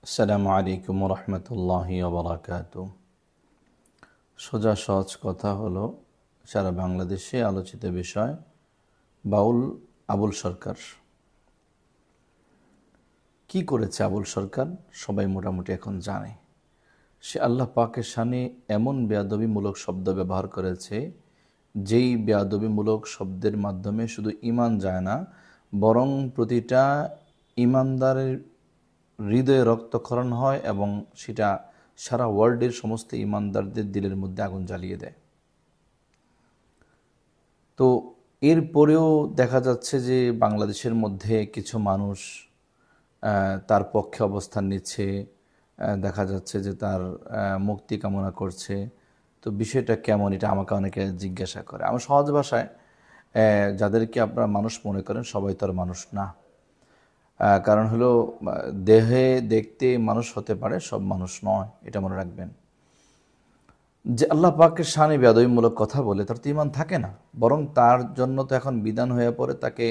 আসসালামু আলাইকুম রহমতুল্লাহি ওবরাকাতু। সোজা সহজ কথা হলো, সারা বাংলাদেশে আলোচিত বিষয় বাউল আবুল সরকার। কি করেছে আবুল সরকার সবাই মোটামুটি এখন জানে। সে আল্লাহ পাকের শানে এমন বেয়াদবিমূলক শব্দ ব্যবহার করেছে, যেই বেয়াদবিমূলক শব্দের মাধ্যমে শুধু ঈমান যায় না, বরং প্রতিটা ঈমানদারের হৃদয়ে রক্তক্ষরণ হয় এবং সেটা সারা ওয়ার্ল্ডের সমস্ত ঈমানদারদের দিলের মধ্যে আগুন জ্বালিয়ে দেয়। তো এরপরেও দেখা যাচ্ছে যে বাংলাদেশের মধ্যে কিছু মানুষ তার পক্ষে অবস্থান নিচ্ছে, দেখা যাচ্ছে যে তার মুক্তি কামনা করছে। তো বিষয়টা কেমন, এটা আমাকে অনেকে জিজ্ঞাসা করে। আমার সহজ ভাষায়, যাদেরকে আপনারা মানুষ মনে করেন সবাই তো আর মানুষ না। কারণ হলো, দেহে দেখতে মানুষ হতে পারে, সব মানুষ নয়, এটা মনে রাখবেন। যে আল্লাহ পাকের শানে বেয়াদবিমূলক কথা বলে তার তো ঈমান থাকে না, বরং তার জন্য তো এখন বিধান হয়ে পড়ে, তাকে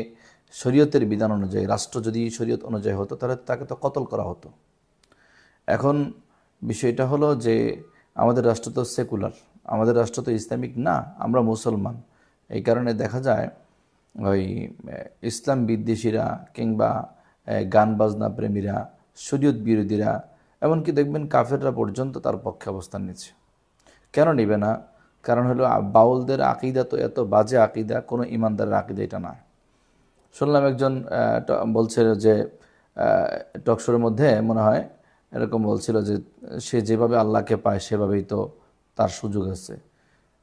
শরীয়তের বিধান অনুযায়ী, রাষ্ট্র যদি শরীয়ত অনুযায়ী হতো তাহলে তাকে তো কতল করা হতো। এখন বিষয়টা হলো যে আমাদের রাষ্ট্র তো সেকুলার, আমাদের রাষ্ট্র তো ইসলামিক না, আমরা মুসলমান। এই কারণে দেখা যায় ওই ইসলাম বিদ্বেষীরা কিংবা গান বাজনা প্রেমীরা, শরীয়ত বিরোধীরা, এমনকি দেখবেন কাফেররা পর্যন্ত তার পক্ষে অবস্থান নিচ্ছে। কেন নিবে না? কারণ হলো বাউলদের আকিদা তো এত বাজে আকিদা, কোনো ইমানদারের আকিদা এটা না। শুনলাম একজন বলছে যে টকশোর মধ্যে মনে হয় এরকম বলছিল যে সে যেভাবে আল্লাহকে পায় সেভাবেই তো তার সুযোগ আছে।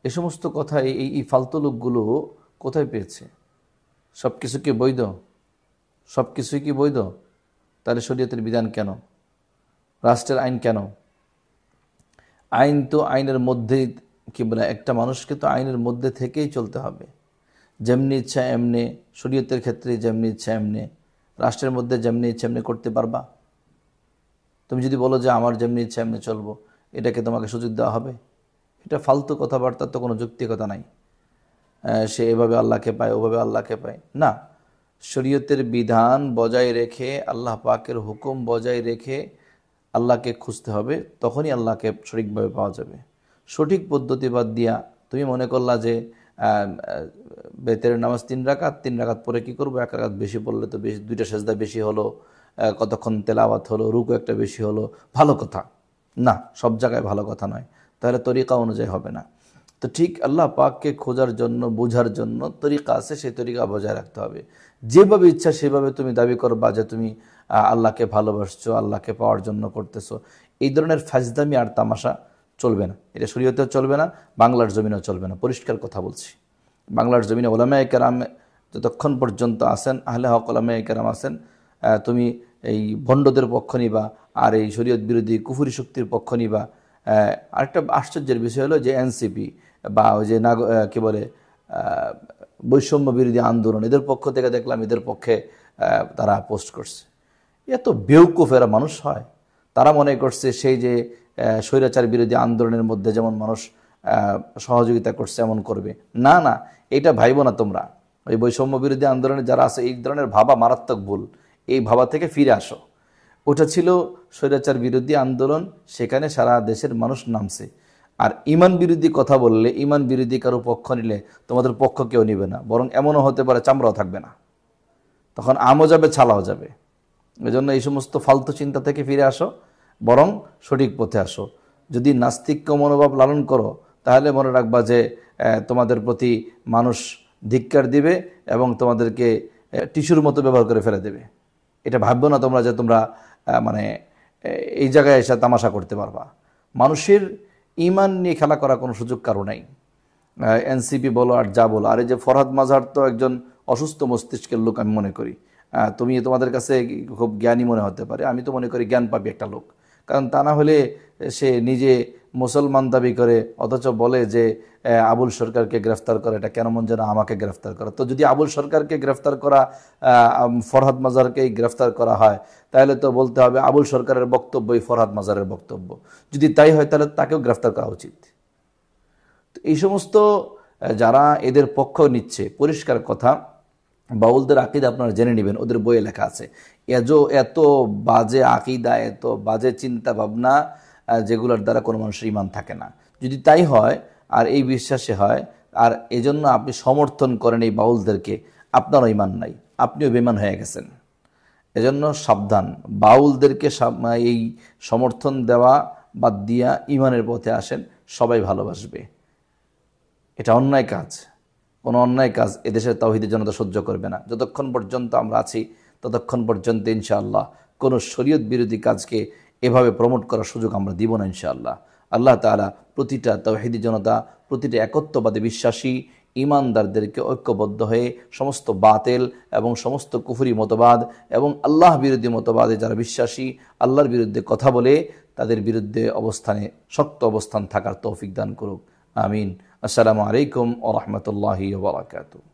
এ সমস্ত কথা এই ফালতু লোকগুলো কোথায় পেয়েছে? সব কিছু কি বৈধ? সব কিছুই কি বৈধ? তাহলে শরীয়তের বিধান কেন? রাষ্ট্রের আইন কেন? আইন তো আইনের মধ্যেই, কি বলে, একটা মানুষকে তো আইনের মধ্যে থেকেই চলতে হবে। যেমনি ইচ্ছা এমনি, শরীয়তের ক্ষেত্রে যেমনি ইচ্ছা এমনি, রাষ্ট্রের মধ্যে যেমনি ইচ্ছা এমনি করতে পারবা? তুমি যদি বলো যে আমার যেমনি ইচ্ছা এমনি চলবো, এটাকে তোমাকে সুযোগ দেওয়া হবে? এটা ফালতু কথাবার্তার তো কোনো যৌক্তিকতা নাই। সে এভাবে আল্লাহকে পায়, ওভাবে আল্লাহকে পায় না। শরীয়তের বিধান বজায় রেখে, আল্লাহ পাকের হুকুম বজায় রেখে আল্লাহকে খুঁজতে হবে, তখনই আল্লাহকে সঠিকভাবে পাওয়া যাবে। সঠিক পদ্ধতি বাদ দিয়া তুমি মনে করলা যে বেতের নামাজ 3 রাকাত, 3 রাকাত পরে কি করবো, 1 রাকাত বেশি পড়লে তো বেশি, 2টা সেজদা বেশি হলো, কতক্ষণ তেলাওয়াত হলো, রুকু একটা বেশি হলো, ভালো কথা না, সব জায়গায় ভালো কথা নয়, তাহলে তরিকা অনুযায়ী হবে না। তো ঠিক আল্লাহ পাককে খোঁজার জন্য, বোঝার জন্য তরিকা আছে, সেই তরিকা বজায় রাখতে হবে। যেভাবে ইচ্ছা সেভাবে তুমি দাবি করবা যে তুমি আল্লাহকে ভালোবাসছো, আল্লাহকে পাওয়ার জন্য করতেছো, এই ধরনের ফাজদামি আর তামাশা চলবে না। এটা শরীয়তেও চলবে না, বাংলার জমিনেও চলবে না। পরিষ্কার কথা বলছি। বাংলার জমিনে ওলামায়ে কেরাম যতক্ষণ পর্যন্ত আছেন, আহলে হক ওলামায়ে কেরাম আছেন, তুমি এই ভণ্ডদের পক্ষ নিবা, আর এই শরীয়ত বিরোধী কুফরি শক্তির পক্ষ নিবা। আরেকটা আশ্চর্যের বিষয় হলো যে এনসিপি বা ওই যে কি বলে, বৈষম্য বিরোধী আন্দোলন, এদের পক্ষ থেকে দেখলাম এদের পক্ষে তারা পোস্ট করছে। এত বেউকুফ এরা মানুষ হয়? তারা মনে করছে সেই যে স্বৈরাচার বিরোধী আন্দোলনের মধ্যে যেমন মানুষ সহযোগিতা করছে এমন করবে। না না, এটা ভাইবো না তোমরা। ওই বৈষম্য বিরোধী আন্দোলনে যারা আছে, এই ধরনের ভাবা মারাত্মক ভুল। এই ভাবা থেকে ফিরে আসো। ওটা ছিল স্বৈরাচার বিরোধী আন্দোলন, সেখানে সারা দেশের মানুষ নামছে। আর ইমান বিরোধী কথা বললে, ইমান বিরোধী কারো পক্ষ নিলে তোমাদের পক্ষ কেউ নিবে না, বরং এমনও হতে পারে চামড়াও থাকবে না, তখন আমও যাবে, ছালাও যাবে। এজন্য এই সমস্ত ফালতু চিন্তা থেকে ফিরে আসো, বরং সঠিক পথে আসো। যদি নাস্তিক্য মনোভাব লালন করো, তাহলে মনে রাখবা যে তোমাদের প্রতি মানুষ ধিক্কার দিবে এবং তোমাদেরকে টিস্যুর মতো ব্যবহার করে ফেলে দেবে। এটা ভাববো না তোমরা যে তোমরা মানে এই জায়গায় এসে তামাশা করতে পারবা। মানুষের ইমান নিয়ে খেলা করার কোনো সুযোগ কারো নাই। এনসিপি বলো আর যা বলো। আর এই যে ফরহাদ মাজার তো একজন অসুস্থ মস্তিষ্কের লোক আমি মনে করি। তুমি তোমাদের কাছে খুব জ্ঞানী মনে হতে পারে, আমি তো মনে করি জ্ঞান পাবি একটা লোক। কারণ তা না হলে সে নিজে মুসলমান দাবি করে, অথচ বলে যে আবুল সরকারকে গ্রেফতার করা, এটা কেন মন যেন আমাকে গ্রেফতার করা। তো যদি আবুল সরকারকে গ্রেফতার করা, ফরহাদ মাজারকেই গ্রেফতার করা হয়, তাহলে তো বলতে হবে আবুল সরকারের বক্তব্যই ফরহাদ মাজারের বক্তব্য। যদি তাই হয় তাহলে তাকেও গ্রেফতার করা উচিত। তো এই সমস্ত যারা এদের পক্ষ নিচ্ছে, পরিষ্কার কথা, বাউলদের আকীদা আপনারা জেনে নেবেন, ওদের বইয়ে লেখা আছে। এত বাজে আকিদা, এত বাজে চিন্তা ভাবনা, যেগুলোর দ্বারা কোনো মানুষের ইমান থাকে না। যদি তাই হয় আর এই বিশ্বাসে হয় আর এজন্য আপনি সমর্থন করেন এই বাউলদেরকে, আপনারও ইমান নাই, আপনিও বেঈমান হয়ে গেছেন। এজন্য সাবধান, বাউলদেরকে এই সমর্থন দেওয়া বাদ দিয়া ইমানের পথে আসেন, সবাই ভালোবাসবে। এটা অন্যায় কাজ, কোনো অন্যায় কাজ এদেশের তাওহীদি জনতা সহ্য করবে না। যতক্ষণ পর্যন্ত আমরা আছি ততক্ষণ পর্যন্ত ইনশাআল্লাহ কোনো শরীয়ত বিরোধী কাজকে এভাবে প্রমোট করার সুযোগ আমরা দিব না ইনশাআল্লাহ। আল্লাহ তাআলা প্রতিটা তাওহীদি জনতা, প্রতিটা একত্ববাদে বিশ্বাসী ঈমানদারদেরকে ঐক্যবদ্ধ হয়ে সমস্ত বাতিল এবং সমস্ত কুফরি মতবাদ এবং আল্লাহ বিরোধী মতবাদে যারা বিশ্বাসী, আল্লাহর বিরুদ্ধে কথা বলে তাদের বিরুদ্ধে শক্ত অবস্থান থাকার তৌফিক দান করুক। আমিন। আসসালামু আলাইকুম ওয়া রাহমাতুল্লাহি ওয়া বারাকাতুহু।